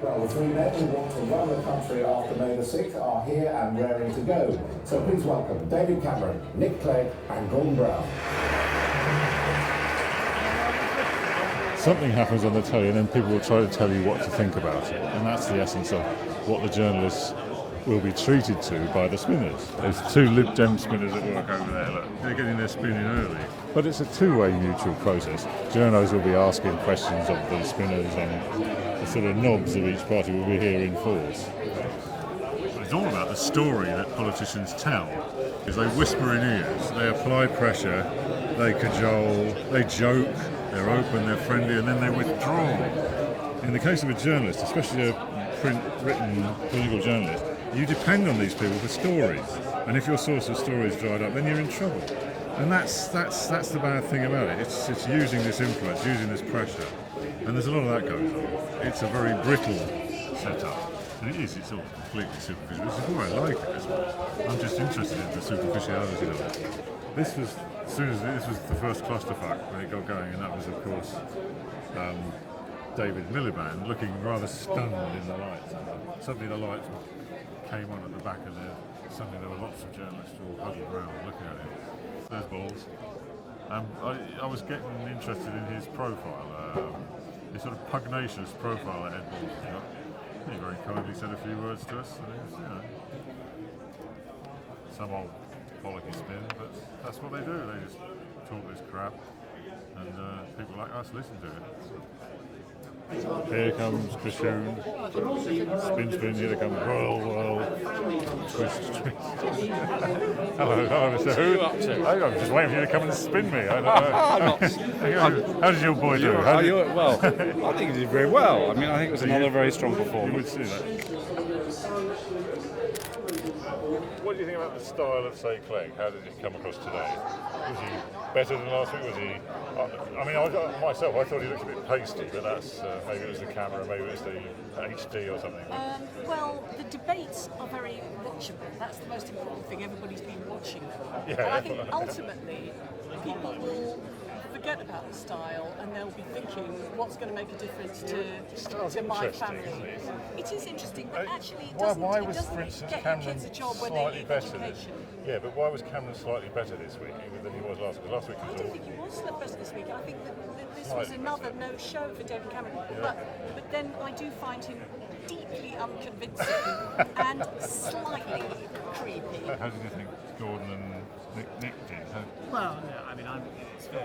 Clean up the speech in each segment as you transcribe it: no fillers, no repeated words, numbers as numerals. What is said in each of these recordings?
Well, the three men who want to run the country after May the 6th are here and raring to go. So please welcome David Cameron, Nick Clegg and Gordon Brown. Something happens on the telly and then people will try to tell you what to think about it. And that's the essence of what the journalists will be treated to by the spinners. There's two Lib Dem spinners at work over there. Look, they're getting their spin in early. But it's a two-way mutual process. Journos will be asking questions of the spinners and the sort of knobs of each party will be here in force. It's all about the story that politicians tell. Because they whisper in ears, they apply pressure, they cajole, they joke, they're open, they're friendly, and then they withdraw. In the case of a journalist, especially a print-written political journalist, you depend on these people for stories. And if your source of stories dried up, then you're in trouble. And that's the bad thing about it. It's using this influence, using this pressure. And there's a lot of that goes on. It's a very brittle setup. And it's all completely superficial. This is why I like it, I suppose. I'm just interested in the superficiality of it. This was the first clusterfuck when it got going, and that was, of course, David Miliband looking rather stunned in the lights. Suddenly the lights came on at the back of there. Suddenly there were lots of journalists all huddled around looking at him. There's Balls. I was getting interested in his profile, his sort of pugnacious profile at Ed Balls. You know. He very kindly said a few words to us. Some old bollocky spin, but that's what they do. They just talk this crap, and people like us listen to it. Here comes Chris Huhne. Spin, here they come. Whirl, twist. Hello, Mr. Huhne. I'm just waiting for you to come and spin me. I don't know. How did your boy do? Well, I think he did very well. I mean, I think it was another very strong performance. You would see that. What do you think about the style of, say, Clegg? How did it come across today? Was he better than last week? Was he? Myself, I thought he looked a bit pasty, but that's maybe it was the camera, maybe it was the HD or something. Well, the debates are very watchable. That's the most important thing. Everybody's been watching them. Yeah. And I think ultimately people will forget about the style and they'll be thinking what's going to make a difference to my family. It is interesting, but actually it doesn't, why was, it doesn't for instance, get Cameron your kids a job when they slightly need better? education. Yeah, but why was Cameron slightly better this week than he was last week? Last week I was don't awful. think he was the best this week. I think that this was another no-show for David Cameron. Yeah. But then I do find him deeply unconvincing and slightly creepy. How did you think Gordon and Nick did? Well, no, I mean, it's for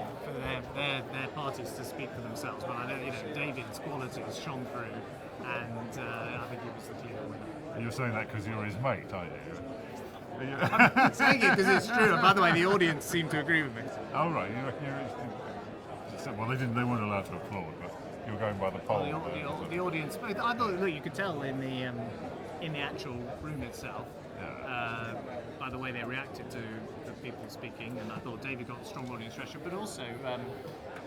their parties to speak for themselves. But I know, David's qualities shone through, and I think he was the clear winner. You're saying that because you're his mate, aren't you? I'm saying it because it's true. And by the way, the audience seemed to agree with me. Oh right, well they weren't allowed to applaud, but you were going by the poll. The audience, but I thought, look, you could tell in the actual room itself, by the way they reacted to the people speaking, and I thought David got strong audience reaction, but also,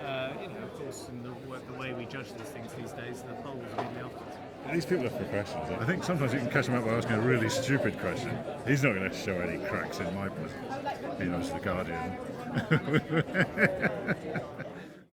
of course, in the way we judge these things these days, the polls really often. These people are professionals. I think sometimes you can catch them out by asking a really stupid question. He's not going to show any cracks in my book. He knows the Guardian.